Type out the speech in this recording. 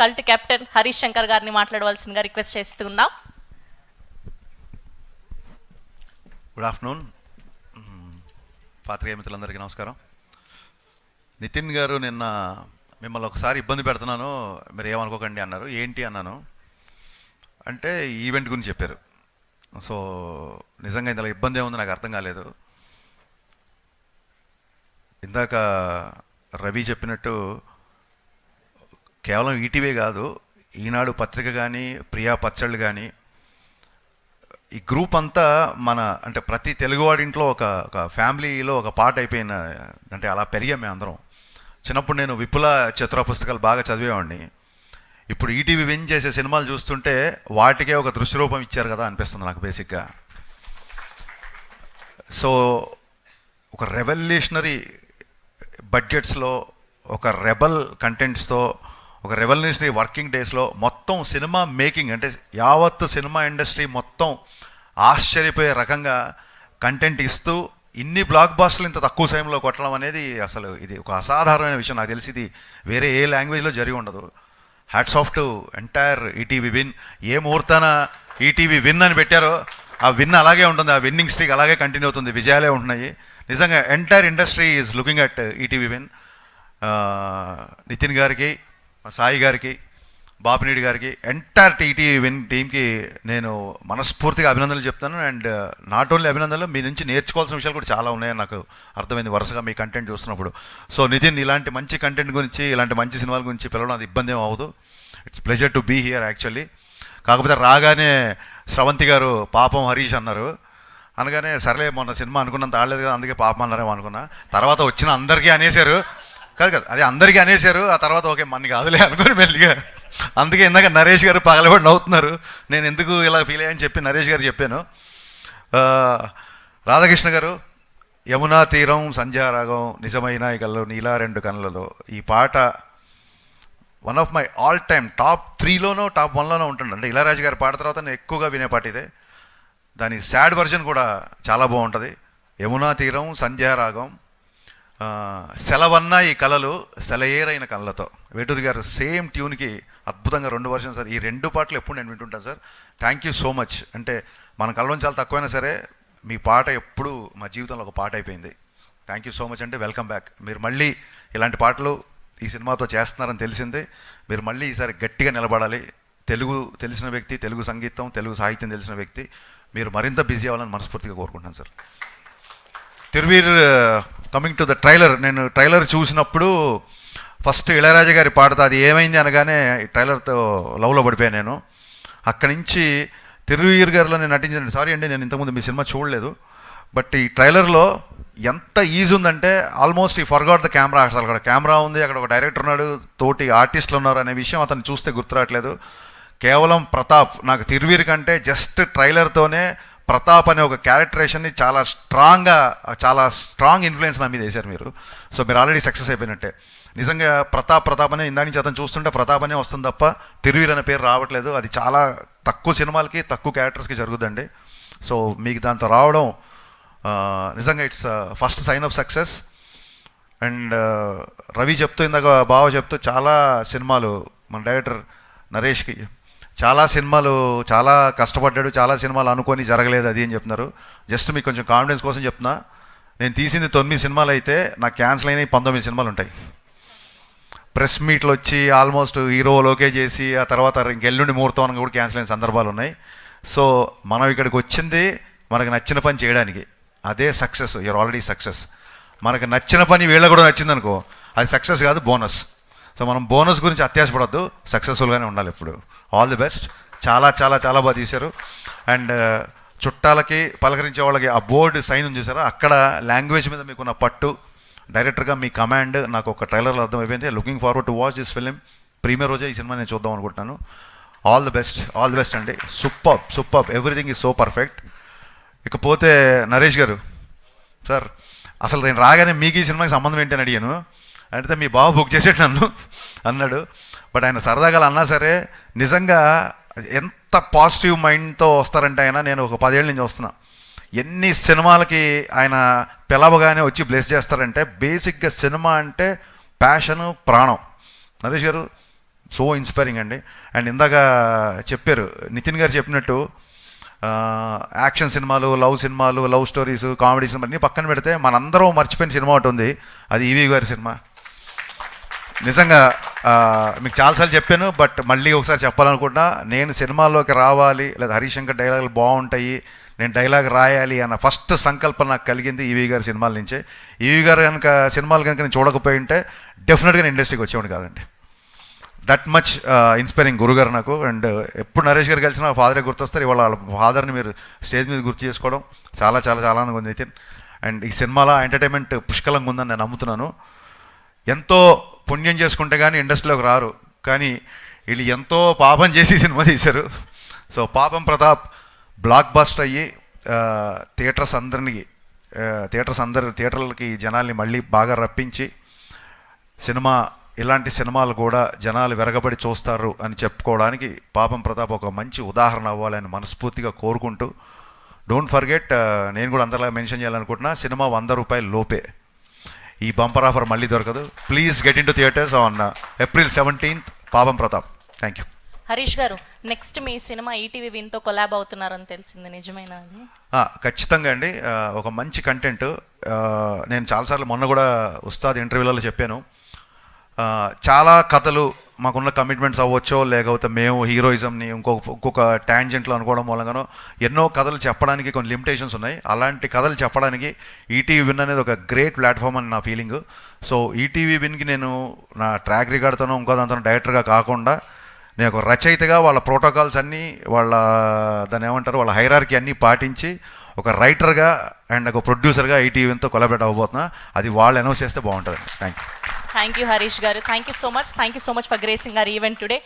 Cult captain Harish Shankar గారిని మాట్లాడవలసిందిగా request చేస్తున్నాం. గుడ్ ఆఫ్టర్నూన్ పాత్రికేయ మిత్రులందరికీ నమస్కారం. నితిన్ గారు నిన్న మిమ్మల్ని ఒకసారి ఇబ్బంది పెడుతున్నాను మీరు ఏమనుకోకండి అన్నారు. ఏంటి అన్నాను అంటే ఈవెంట్ గురించి చెప్పారు. సో నిజంగా ఇందులో ఇబ్బంది ఏముంది నాకు అర్థం కాలేదు. ఇందాక రవి చెప్పినట్టు కేవలం ఈటీవీ కాదు, ఈనాడు పత్రిక కానీ, ప్రియా పచ్చళ్ళు కానీ, ఈ గ్రూప్ అంతా మన అంటే ప్రతి తెలుగువాడింట్లో ఒక ఫ్యామిలీలో ఒక పార్ట్ అయిపోయిన, అంటే అలా పెరిగాం మేము అందరం. చిన్నప్పుడు నేను విపుల చతుర పుస్తకాలు బాగా చదివేవాడిని. ఇప్పుడు ఈటీవీ విన్ చేసే సినిమాలు చూస్తుంటే వాటికే ఒక దృశ్య రూపం ఇచ్చారు కదా అనిపిస్తుంది నాకు బేసిక్గా. సో ఒక రెవల్యూషనరీ బడ్జెట్స్లో, ఒక రెబల్ కంటెంట్స్తో, ఒక రెవల్యూషనరీ వర్కింగ్ డేస్లో మొత్తం సినిమా మేకింగ్ అంటే యావత్తు సినిమా ఇండస్ట్రీ మొత్తం ఆశ్చర్యపోయే రకంగా కంటెంట్ ఇస్తూ ఇన్ని బ్లాక్ బాస్టర్లు ఇంత తక్కువ సమయంలో కొట్టడం అనేది అసలు ఇది ఒక అసాధారణమైన విషయం. నాకు తెలిసి ఇది వేరే ఏ లాంగ్వేజ్లో జరిగి ఉండదు. Hats off to entire ETV Win. ఏ ముహూర్తాన ఈటీవీ విన్ అని పెట్టారో ఆ విన్ అలాగే ఉంటుంది, ఆ విన్నింగ్ స్ట్రీక్ అలాగే కంటిన్యూ అవుతుంది, విజయాలే ఉంటున్నాయి. నిజంగా entire industry is looking at ETV Win. Nithin గారికి, సాయి గారికి, బాపినీడి గారికి, ఎంటైర్ ఈటీవీ విన్ టీంకి నేను మనస్ఫూర్తిగా అభినందనలు చెప్తాను. అండ్ నాట్ ఓన్లీ అభినందనలు, మీ నుంచి నేర్చుకోవాల్సిన విషయాలు కూడా చాలా ఉన్నాయని నాకు అర్థమైంది వరుసగా మీ కంటెంట్ చూస్తున్నప్పుడు. సో నితిన్, ఇలాంటి మంచి కంటెంట్ గురించి, ఇలాంటి మంచి సినిమాల గురించి పిలవడం అది ఇబ్బంది ఏం అవ్వదు. It's pleasure to be here actually. కాకపోతే రాగానే స్రవంతి గారు పాపం హరీష్ అన్నారు. అనగానే సరేలే మొన్న సినిమా అనుకున్నంత ఆడలేదు కదా అందుకే పాపం అన్నారేమో అనుకున్నా. తర్వాత వచ్చిన అందరికీ అనేశారు కాదు, అదే అందరికీ అనేశారు. ఆ తర్వాత ఓకే మన కాదులే అనుకుని మెల్లిగా. అందుకే ఇందాక నరేష్ గారు పగలబడి నవ్వుతున్నారు. నేను ఎందుకు ఇలా ఫీల్ అయ్యాని చెప్పి నరేష్ గారు చెప్పాను. రాధాకృష్ణ గారు, యమునా తీరం, సంధ్యారాగం, నిజమైన కళ్ళు, నీలా రెండు కళ్ళలో, ఈ పాట one of my all time top 3లోనో టాప్ 1లోనో ఉంటుంది. అంటే ఇళయరాజా గారి పాట తర్వాత నేను ఎక్కువగా వినే పాట ఇదే. దాని సాడ్ వర్జన్ కూడా చాలా బాగుంటుంది. యమునా తీరం, సంధ్యారాగం, సెలవన్న ఈ కళలు, సెలయేరైన కళ్ళతో, వేటూరి గారు సేమ్ ట్యూన్కి అద్భుతంగా 2 వర్షన్స్ సార్. ఈ 2 పాటలు ఎప్పుడు నేను వింటుంటాను sir. Thank you so much. అంటే మన కళ్ళలో చాలా తక్కువైనా సరే మీ పాట ఎప్పుడు మా జీవితంలో ఒక పాట అయిపోయింది. Thank you so much. అంటే వెల్కమ్ బ్యాక్. మీరు మళ్ళీ ఇలాంటి పాటలు ఈ సినిమాతో చేస్తున్నారని తెలిసిందే. మీరు మళ్ళీ ఈసారి గట్టిగా నిలబడాలి. తెలుగు తెలిసిన వ్యక్తి, తెలుగు సంగీతం, తెలుగు సాహిత్యం తెలిసిన వ్యక్తి, మీరు మరింత బిజీ అవ్వాలని మనస్ఫూర్తిగా కోరుకుంటున్నాను sir. Thiruveer, coming to the trailer, నేను ట్రైలర్ చూసినప్పుడు ఫస్ట్ ఇళయరాజా గారి పాటతో అది ఏమైంది అనగానే ఈ ట్రైలర్తో లవ్లో పడిపోయాను నేను. అక్కడి నుంచి తిరువీర్ గారిలో నేను నటించాను. సారీ అండి, నేను ఇంతకుముందు మీ సినిమా చూడలేదు. బట్ ఈ ట్రైలర్లో ఎంత ఈజీ ఉందంటే ఆల్మోస్ట్ ఈ ఫర్గాట్ ద కెమెరా. అసలు అక్కడ కెమెరా ఉంది, అక్కడ ఒక డైరెక్టర్ ఉన్నాడు, తోటి ఆర్టిస్టులు ఉన్నారు అనే విషయం అతను చూస్తే గుర్తురావట్లేదు. కేవలం ప్రతాప్, నాకు తిరువీర్ కంటే జస్ట్ ట్రైలర్తోనే ప్రతాప్ అనే ఒక క్యారెక్టరేషన్ని చాలా స్ట్రాంగ్ ఇన్ఫ్లుయెన్స్ నా మీద వేశారు మీరు. సో మీరు ఆల్రెడీ సక్సెస్ అయిపోయినట్టే. నిజంగా ప్రతాప్ అనే ఇందా నుంచి అతను చూస్తుంటే ప్రతాప్ అనే వస్తుంది తప్ప తిరువీర్ అనే పేరు రావట్లేదు. అది చాలా తక్కువ సినిమాలకి, తక్కువ క్యారెక్టర్స్కి జరుగుతుందండి. సో మీకు దాంతో రావడం నిజంగా it's first sign of success. And Ravi చెప్తూ, ఇందాక బావ చెప్తూ, చాలా సినిమాలు మన డైరెక్టర్ నరేష్కి చాలా సినిమాలు చాలా కష్టపడ్డాడు, చాలా సినిమాలు అనుకొని జరగలేదు అది అని చెప్తున్నారు. జస్ట్ మీకు కొంచెం కాన్ఫిడెన్స్ కోసం చెప్తున్నా, నేను తీసింది 9 సినిమాలు అయితే నాకు క్యాన్సిల్ అయినవి 19 సినిమాలు ఉంటాయి. ప్రెస్ మీట్లు వచ్చి ఆల్మోస్ట్ హీరోలోకే చేసి ఆ తర్వాత ఇంకెల్లుండి ముహూర్తం అని కూడా క్యాన్సిల్ అయిన సందర్భాలు ఉన్నాయి. సో మనం ఇక్కడికి వచ్చింది మనకు నచ్చిన పని చేయడానికి, అదే సక్సెస్. You're already success. మనకు నచ్చిన పని వీళ్ళ కూడా నచ్చింది అనుకో, అది సక్సెస్ కాదు, బోనస్. సో మనం బోనస్ గురించి అత్యాశపడద్దు, సక్సెస్ఫుల్గానే ఉండాలి ఎప్పుడు. All the best. చాలా చాలా చాలా బాగా తీశారు. అండ్ చుట్టాలకి, పలకరించే వాళ్ళకి ఆ బోర్డు సైన్ ఉంది చూసారా, అక్కడ లాంగ్వేజ్ మీద మీకున్న పట్టు, డైరెక్టర్గా మీ కమాండ్ నాకు ఒక ట్రైలర్లో అర్థమైపోయింది. Looking forward to watch this film. Premiere రోజే ఈ సినిమా నేను చూద్దాం అనుకుంటున్నాను. All the best, all the best అండి. Super, everything is so perfect. ఇకపోతే నరేష్ గారు సార్, అసలు నేను రాగానే మీకు ఈ సినిమాకి సంబంధం ఏంటని అడిగాను. అంటే మీ బావ బుక్ చేసేట నన్ను అన్నాడు. బట్ ఆయన సరదాగా అన్నా సరే నిజంగా ఎంత పాజిటివ్ మైండ్తో వస్తారంటే ఆయన, నేను ఒక 10 ఏళ్ళ నుంచి వస్తున్నా, ఎన్ని సినిమాలకి ఆయన పిలవగానే వచ్చి బ్లెస్ చేస్తారంటే, బేసిక్గా సినిమా అంటే ప్యాషను, ప్రాణం. నరేష్ గారు సో ఇన్స్పైరింగ్ అండి. అండ్ ఇందాక చెప్పారు నితిన్ గారు చెప్పినట్టు యాక్షన్ సినిమాలు, లవ్ స్టోరీస్, కామెడీ సినిమా అన్నీ పక్కన పెడితే మనందరం మర్చిపోయిన సినిమా ఒకటి ఉంది, అది ఈవీ గారి సినిమా. నిజంగా మీకు చాలాసార్లు చెప్పాను, బట్ మళ్ళీ ఒకసారి చెప్పాలనుకుంటున్నా. నేను సినిమాల్లోకి రావాలి లేదా హరీష్ శంకర్ డైలాగులు బాగుంటాయి, నేను డైలాగ్ రాయాలి అన్న ఫస్ట్ సంకల్పం నాకు కలిగింది ఈవీ గారి సినిమాల నుంచే. ఈవీ గారు కనుక సినిమాలు కనుక నేను చూడకపోయి ఉంటే డెఫినెట్గా నేను ఇండస్ట్రీకి వచ్చేవాడు కాదండి. దట్ మచ్ ఇన్స్పైరింగ్ గురుగారు నాకు. అండ్ ఎప్పుడు నరేష్ గారు కలిసిన ఫాదరే గుర్తొస్తారు. ఇవాళ వాళ్ళ ఫాదర్ని మీరు స్టేజ్ మీద గుర్తు చేసుకోవడం చాలా చాలా చాలా ఆనందంగా ఉంది నితిన్. అండ్ ఈ సినిమాలో ఎంటర్టైన్మెంట్ పుష్కలంగా ఉందని నేను నమ్ముతున్నాను. ఎంతో పుణ్యం చేసుకుంటే కానీ ఇండస్ట్రీలోకి రారు, కానీ వీళ్ళు ఎంతో పాపం చేసి సినిమా తీశారు. సో పాపం ప్రతాప్ బ్లాక్ బస్టర్ అయ్యి థియేటర్లకి జనాల్ని మళ్ళీ బాగా రప్పించి ఇలాంటి సినిమాలు కూడా జనాలు వెరగబడి చూస్తారు అని చెప్పుకోవడానికి పాపం ప్రతాప్ ఒక మంచి ఉదాహరణ అవ్వాలని మనస్ఫూర్తిగా కోరుకుంటూ, డోంట్ ఫర్గెట్, నేను కూడా అందరిలా మెన్షన్ చేయాలనుకుంటున్నా, సినిమా 100 రూపాయల లోపే. ఈ బంపర్ ఆఫర్ మళ్ళీ దొరకదు. Please get in to theatres on April 17th. పాపం Pratap. Thank you. Harish garu, next మీ సినిమా ఈటీవీ విన్తో కొలాబ్ అవుతున్నారని తెలిసింది, నిజమేనా అది? ఖచ్చితంగా అండి. ఒక మంచి కంటెంట్. నేను చాలాసార్లు మొన్న కూడా ఉస్తాద్ ఇంటర్వ్యూలలో చెప్పాను, చాలా కథలు మాకున్న కమిట్మెంట్స్ అవ్వచ్చో, లేకపోతే మేము హీరోయిజంని ఇంకొక ట్యాంజెంట్లో అనుకోవడం మూలంగానో ఎన్నో కథలు చెప్పడానికి కొన్ని లిమిటేషన్స్ ఉన్నాయి. అలాంటి కథలు చెప్పడానికి ఈటీవీ విన్ అనేది ఒక గ్రేట్ ప్లాట్ఫామ్ అని నా ఫీలింగ్. సో ఈటీవీ విన్కి నేను నా ట్రాక్ రికార్డ్తోనో ఇంకో దాంతో డైరెక్టర్గా కాకుండా నేను ఒక రచయితగా వాళ్ళ ప్రోటోకాల్స్ అన్నీ, దాన్ని ఏమంటారు, వాళ్ళ హైరార్కీ అన్నీ పాటించి ఒక రైటర్గా అండ్ ఒక ప్రొడ్యూసర్గా ఈటీవీ విన్తో కొలాబరేట్ అవ్వబోతున్నా. అది వాళ్ళు అనౌన్స్ చేస్తే బాగుంటుంది. Thank you. Thank you Harish garu. Thank you so much for gracing our event today.